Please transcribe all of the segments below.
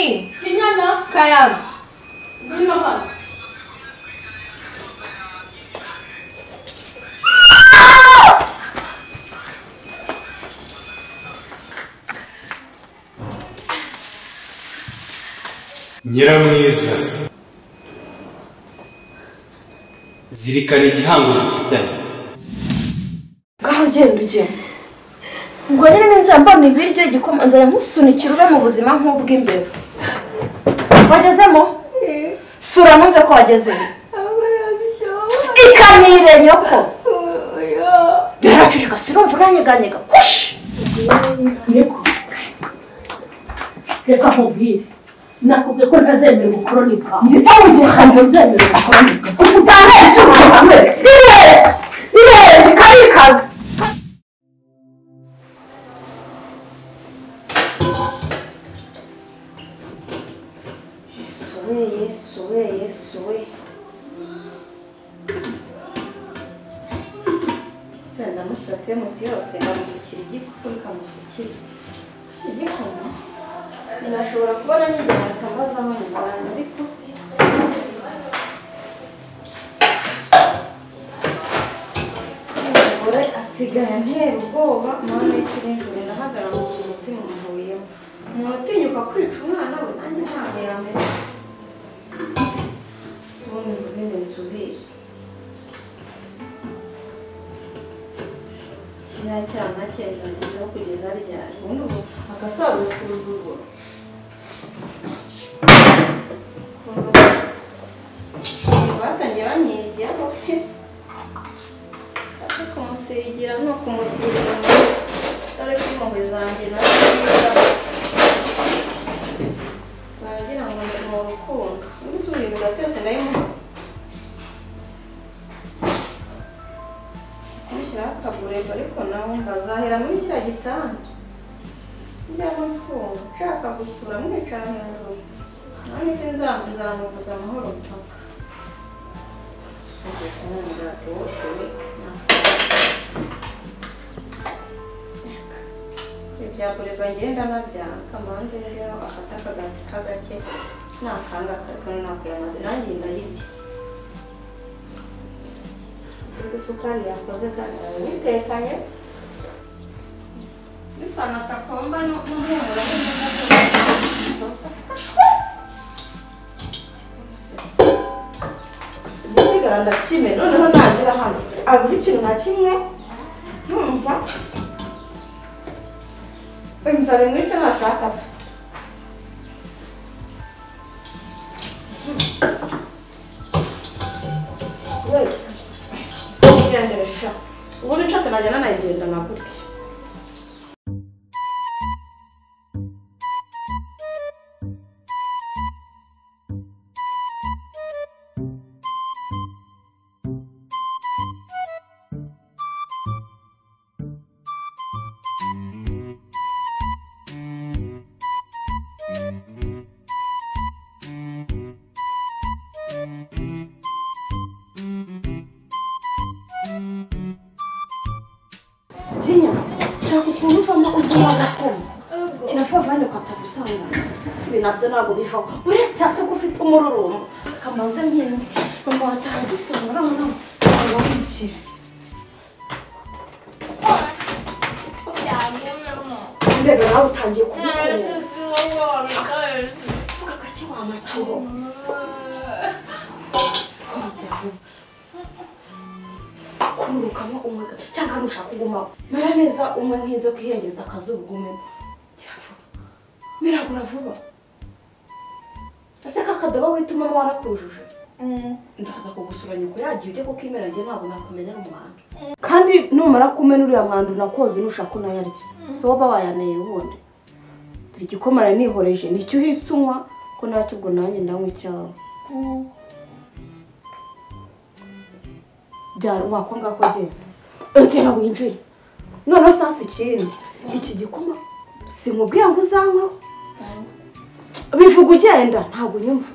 Wi. Kinyana. Karab. Ngwino hano. Nyiramwiza, zirikana igihango dufitanye. Ngaho genda ugenda. Ngo nyine nza mbona ibiryo igikoma nzara nkusunikira ube mu buzima nk'ubw'imbere. Wagezemo? Sura numve ko wagezemo. Ikamire nyoko. Yaracishika sinumva uranyeganyega. Kush! Niko. Reka nkubwire. Nakubwiye ko ntazemera ubukoronika. Ngisaho ugiye Ntabwo nzemera ubukoronika. utanga icumu hamwe. Ibeshi karikaga. Yesu we. Senda mushyira temusi yose ndamusukira igikuru kamusukira. Igikoma. Ninashobora kubona nigera akambaza aho nyibana ariko umugore asigaye antera ubwoba none isi n'ijuru ndahagarara mu mutima umuvuyemo. Umuntu utinyuka kwica umwana we nanjye ntabwo yamera. Sibona ibindi nsubire. Kiriya cyana cye nzageraho kugeza ryari. Ubundi ubu agasaza usuzugura. Batangiye banyiryaho ati kumusigira no kumugirira dore ko impuhwe zanjye nagira ngo ni mu rukundo n'usubira imbere byose ndayimuha kumushyiraho akagurego ariko nawe ngazahera muri kiriya gitanda njyamo mfunga nshaka gusura mwicara hejuru none sinzamubuza amahoro mpaka umugati wose we ibyakorerwa ngenda nabyanga manze njyeho afata akagati k'agake nakanga ariko nakuyamaze nanjye ndayirya isukari yakoze kandi nitekanye bisa na kakomba n'umuhumuro igisigara ndakime noneho nagera hano abura ikintu na kimwe numva inzara imwica ntashaka ugenderesha ubu nshatse najyana nayigendana gutya. Shaka ukuntu uvamo uzuma agakoma kirafa vane ukatagusanga sibi nabyo ntabwo bivaho uretse hasi ko ufite umururumbo kamanze nyine mama watahagusanga urabona ngo wikire ndebe nawe utangiye kubikora vuga gake wa macuro kurukamo umwe cyangwa nushaka kugumaho mera neza umwe nk'inzoka ihengeza akazuba ugumemo miragura vuba ese kakadoba witumamo warakujuje ndaza kugusura nyuko yagiye ujye kuko imera njye ntabwo nakumenera umwanda kandi numara kumena uriya mwanda unakoze nushaka unayarya so waba wayaneye ubundi turi gikomara nihoreje nicyo uhise unywa ko nacyo ubwo nanjye ndanywa icyawe byari wako ngako genda ntera winjire none sasa ikindi iki gikoma sinkubwiye ngo uzanywa bivuga ugenda ntabwo nyumva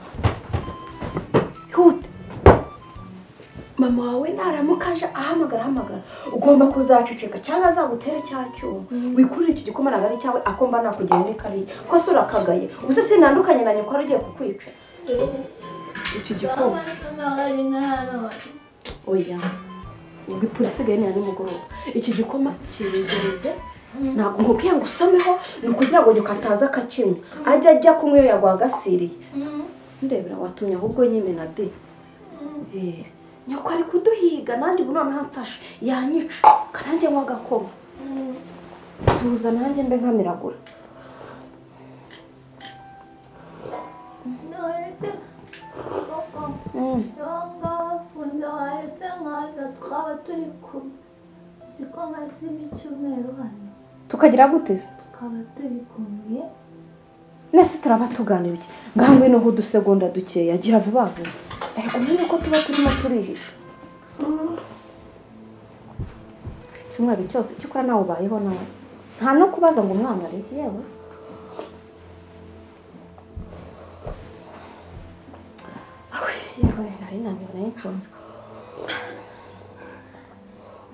hute mama wawe naramukaje ahamagara ugomba kuzaceceka cyangwa azagutera cya cyuma wikurira iki gikoma nagari cyawe akomba nakugenera kari ko sura kagaye ubuse sinandukanye na nyoko arugiye kukwica iki gikoma oya ubwo polisi gani ya nimugoroba iki gikoma kiregereze ntabwo ngukiye ngo usomeho ni kugira ngo nyukataza akakinywa ajya kumwe yagwagasiriye ndebera watumye ahubwo nyimena de nyoko ari kuduhiga nanjye ubu noneho amfashe yanyica kananjye nk'agakoma tuza nanjye mbe nkamiragura tukagira gute tukaba turi kumwe nese turaba tuganira iki ngaho ngwino ho udusegonda dukeya agira vuba vuba ariko umenye ko tuba turimo turihisha cyumweru cyose cyukora nawe ubayeho nawe nta no kubaza ngo umwana ari yewe yewe nari naniwe nayo nshonje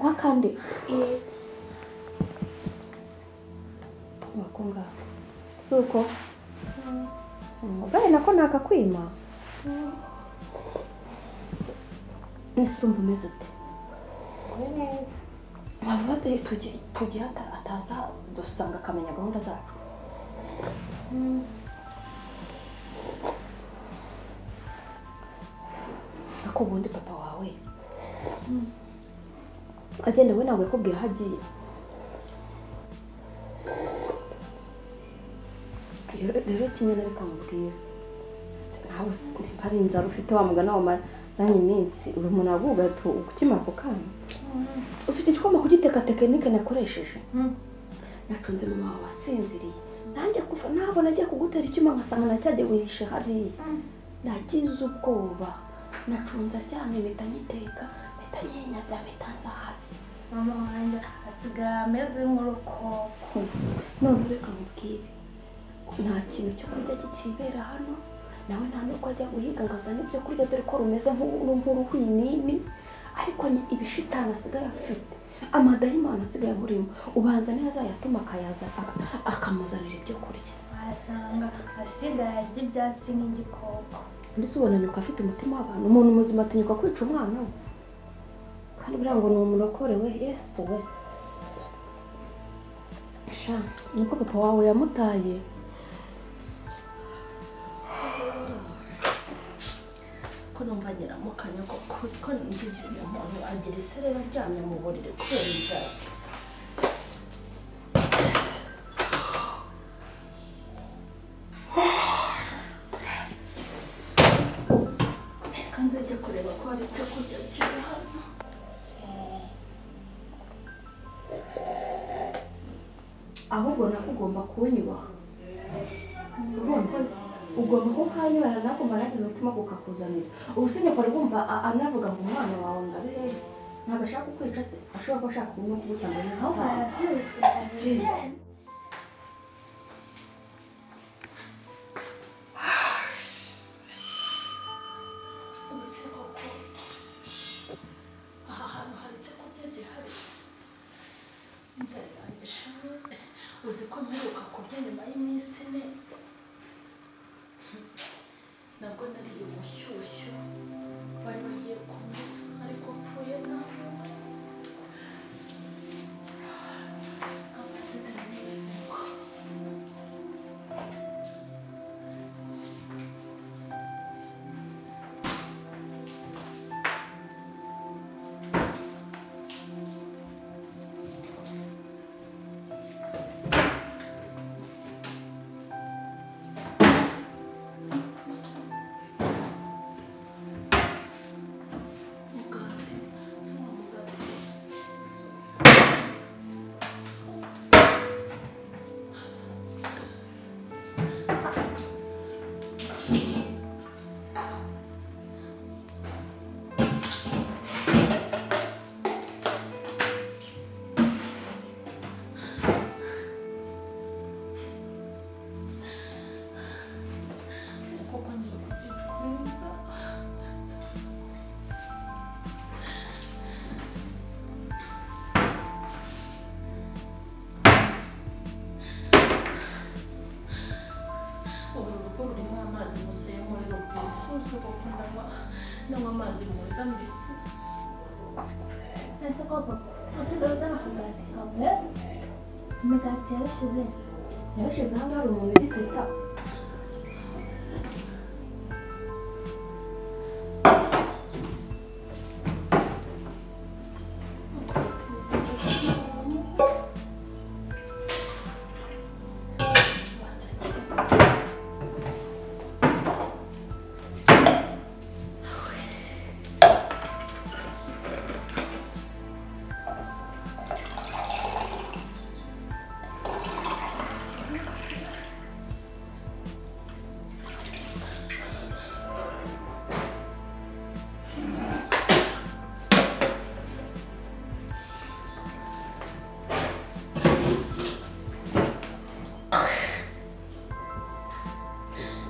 wakandi wakunga suko ubaye nako nakakwima nese urumva umeze ute nkavuga ati tugiye ataza dusanga akamenya gahunda zacu ako ubundi papa wawe agenda we nawe yakubwiye aho agiye rero kimwe na reka mubwira nkaho hari inzara ufite wa mugana wamaranye iminsi uri umuntu avuga ati ukimara ako kanya usibye igikoma kugiteka tekinike nakoresheje nacunze mama wawe wasinziriye nanjye kuva nabona agiye kugutera icyuma nkasanga nacyajya wihishe hariya nagize ubwoba nacunze aryamye mpita nyiteka mpita nyinyabya mpita nzahara mama wanjye asigaye ameze nk'urukoko none reka mubwire nta kintu cyo kurya kikibera hano nawe nta nuko ajya guhiga ngo azane ibyo kurya dore ko rumeze nk'uruhwinini ariko ibishitani asigaye afite amadayimani asigaye amurimo ubanza neza yatuma akayaza akamuzanira ibyo kurya wasanga asigaye arya ibyatsi n'igikoko mbese ubona nuko afite umutima w'abantu umuntu muzima atinyuka kwica umwana we kandi buriya ngo ni umurokorewe yesu we sha niko papa wawe yamutaye ko numva nyiramukanya koko ko ngize umuntu agira isereri aryamye mu buriri kubera inzara kandi ujya kureba ko hari icyo kurya kiri hano ahubwo nako ugomba kunyubaha ugomba kukanyura nako mbaragize umutima kukakuzanira ubusine kore bumva anavuga ngo umwana wawe ngabe ntabwo ashaka kukwica se ashobora kuba ashaka no kugutanga aho arabyutse ubuse koko aha hantu hari icyo kurya gihari inzara iranyishe uzi ko mperuka kurya nyuma y'iminsi ine nabwo nariye umushyushyu bari bagiye kumwe ariko mpfuye nawe urugo rurimo amazi gusa yo muri robine rwose kuko ndanywa amazi mu nda mbisi. ese Coco usigaye uzana akagati kamwe imigati yarashize hano hari umuntu ugiteta.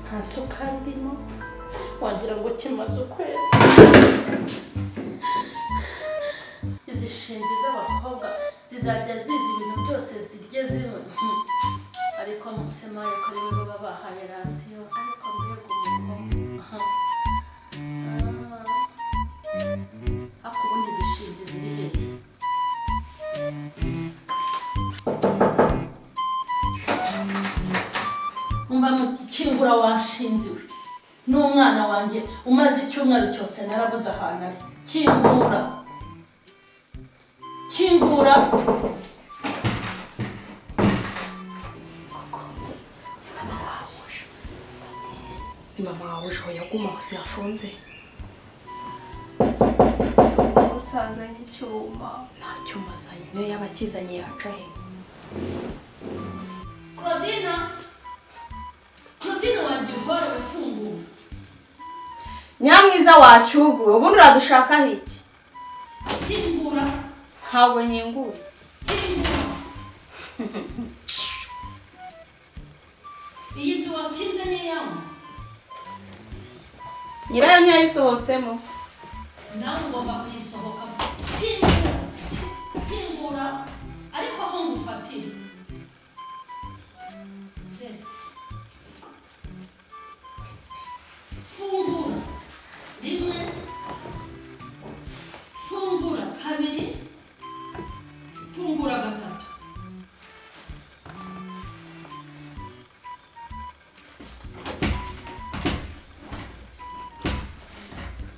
nta sukari ndimo wagira ngo kimaze ukwezi. Izi shinzi z'abakobwa zizajya zizi ibintu byose zirye zimwe, ariko musemaye ko ariwe baba bahaye rasiyo, ariko mbega umukobwa. Ako ubundi izi shinzi ziri hehe? Umva mukingura washinziwe n'umwana wanjye umaze icyumweru cyose narabuze ahantu ari. Kingura. Ni mama wawe ejo yaguma hose yafunze. usazanye icyuma Nta cyuma azanye, niyo yaba akizanye yaca he? Claudine wanjye uhora ufunguye. Nyamwiza wacuguwe, ubundi uradushakaho iki? Kingura. Ntabwo nyinguye. Iyi nzu wakinze ni iyawe? Nyirayo ntiyayisohotsemo. Nawe ugomba kuyisohokamo. Kingura ariko aho ngufatira. Fungura rimwe, fungura kabiri, fungura gatatu.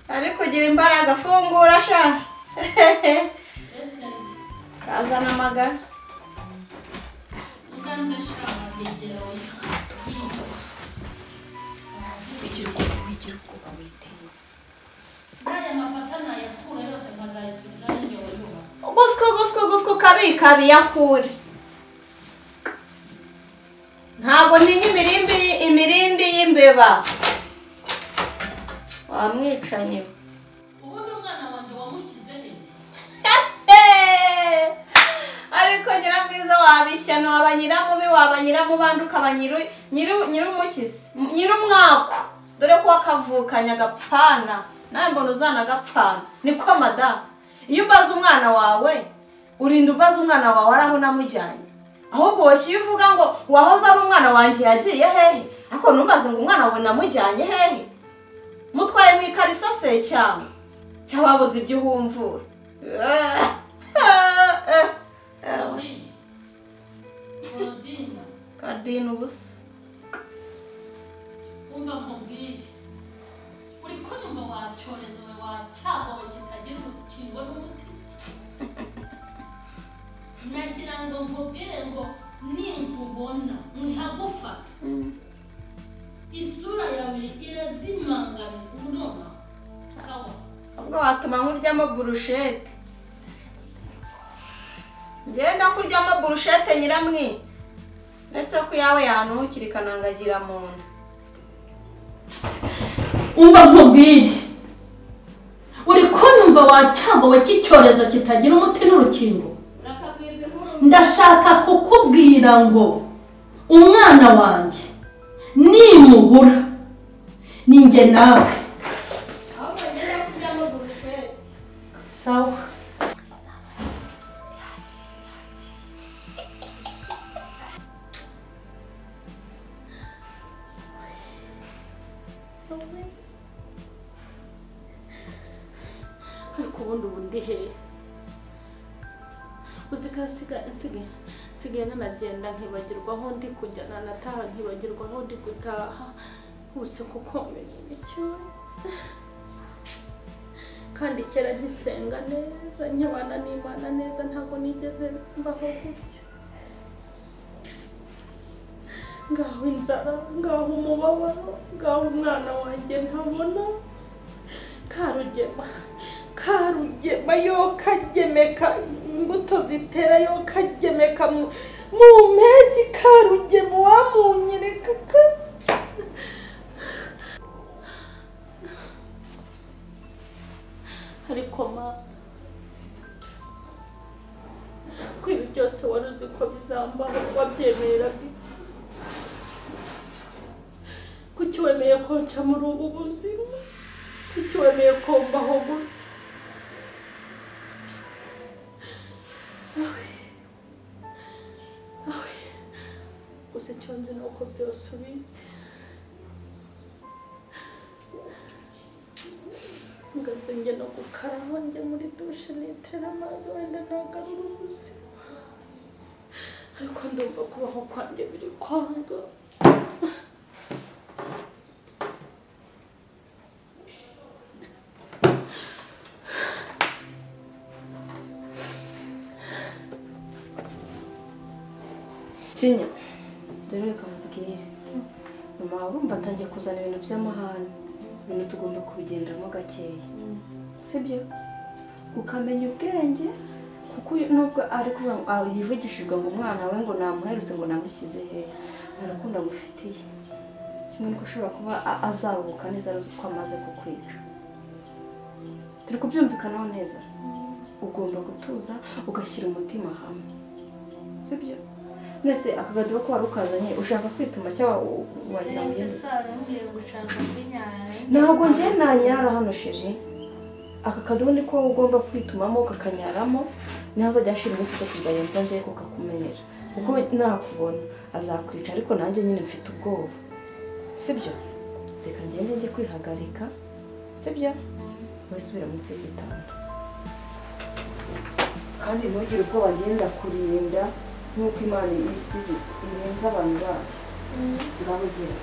Ari kugira imbaraga, fungura sha. Kazana amagara. Uganze shaka yegera wowe. Wigira kuba witinya. Naya mapata nayakura yose nkazayisubiza n'ibyo wayubatse. Gusku kabi yakure. Ntabwo ninyi imirindi y'imbeba. Wamwicanye. Ubundi umwana wanjye wamushyize he? Ariko Nyiramwiza wabishyano, abanyiramubi wabanyiramubandu ukabanyirumukizi, nyirumwaku. Dore ko wakavukanya agapfana, nawe mbona uzana agapfana. Niko madamu. Iyo ubaza umwana wawe, urinda ubaza umwana wawe ari aho namujyanye. Ahubwo woshye uvuga ngo wahoze ari umwana wanjye yagiye hehe? Ariko numbaze ngo umwana wawe namujyanye hehe? Mutwaye mu ikariso se cyangwa babuze ibyo uhumvura. Kadina ubusa. Umva nkubwire. Uri ko nyuma wacyorezewe wacyagowe kitagira urukingo n'umuti. Nagira ngo nkubwire ngo ninkubona nkagufata. Isura yawe irazimangana urona. Sawa. Ubwo watuma nkuryamo burushete. Ngenda kuryamo burushete Nyiramwi. Ndetse ko yawe yantukira ikanangagira mu nda. Umva nkubwire. Uri ko nyumva wacyagowe cy'icyorezo kitagira umuti n'urukingo. Ndashaka kukubwira ngo umwana wanjye nimubura ninjye nawe. Sawa. ariko ubundi he uzika sigaye nanagenda nkibagirwa aho ndi kujya nanataha nkibagirwa aho ndi gutaha bose kuko icyo kandi kera nkisenga neza nkibana n'Imana neza ntabwo nigeze mbaho gutya ngaho inzara ngaho umubabaro ngaho umwana wanjye ntabona karugema yo kagemeka imbuto zitera yo kagemeka mu mpeshyi karugema wamunyereka ariko ko ibi byose wari uzi ko bizambaho wabyemerera kuki wemeye ko nca muri ubu buzima kuki wemeye ko mbaho gutya gusa icyo nzi ni uko byose ubizi nganze njye no gukaraba njye muri dushe nitera amazi wenda nagarura ubuzima ariko ndumva kubaho kwanjye biri kwanga Kinya dore reka mubwire mama urumva atangiye kuzana ibintu by'amahane ibintu tugomba kubigenderamo gakeya sibyo ukamenya ubwenge kuko nubwo ari kuba yivugishijwe ngo umwana we ngo namuherutse ngo namushyize he arakunda gufitiye kimwe nuko ushobora kuba azaruhuka neza aruzi ko amaze kukwica turi kubyumvikanaho neza ugomba gutuza ugashyira umutima hamwe sibyo nese akagado ko warukazanye ushaka kwituma cyangwa wagira ngo ntabwo ngiye nanyara hano sheri aka kadobo niko ugomba kwitumamo ukakanyaramo niho azajya ashira iminsi itatu kuzayenza ngiye kukakumenera kuko nakubona azakwica ariko nanjye nyine mfite ubwoba sibyo reka ngende njye kwihagarika sibyo wisubira munsi y'igitanda kandi ntugire ubwoba ngenda kurinda nk'uko Imana irenze abantu bazi ngaho ugera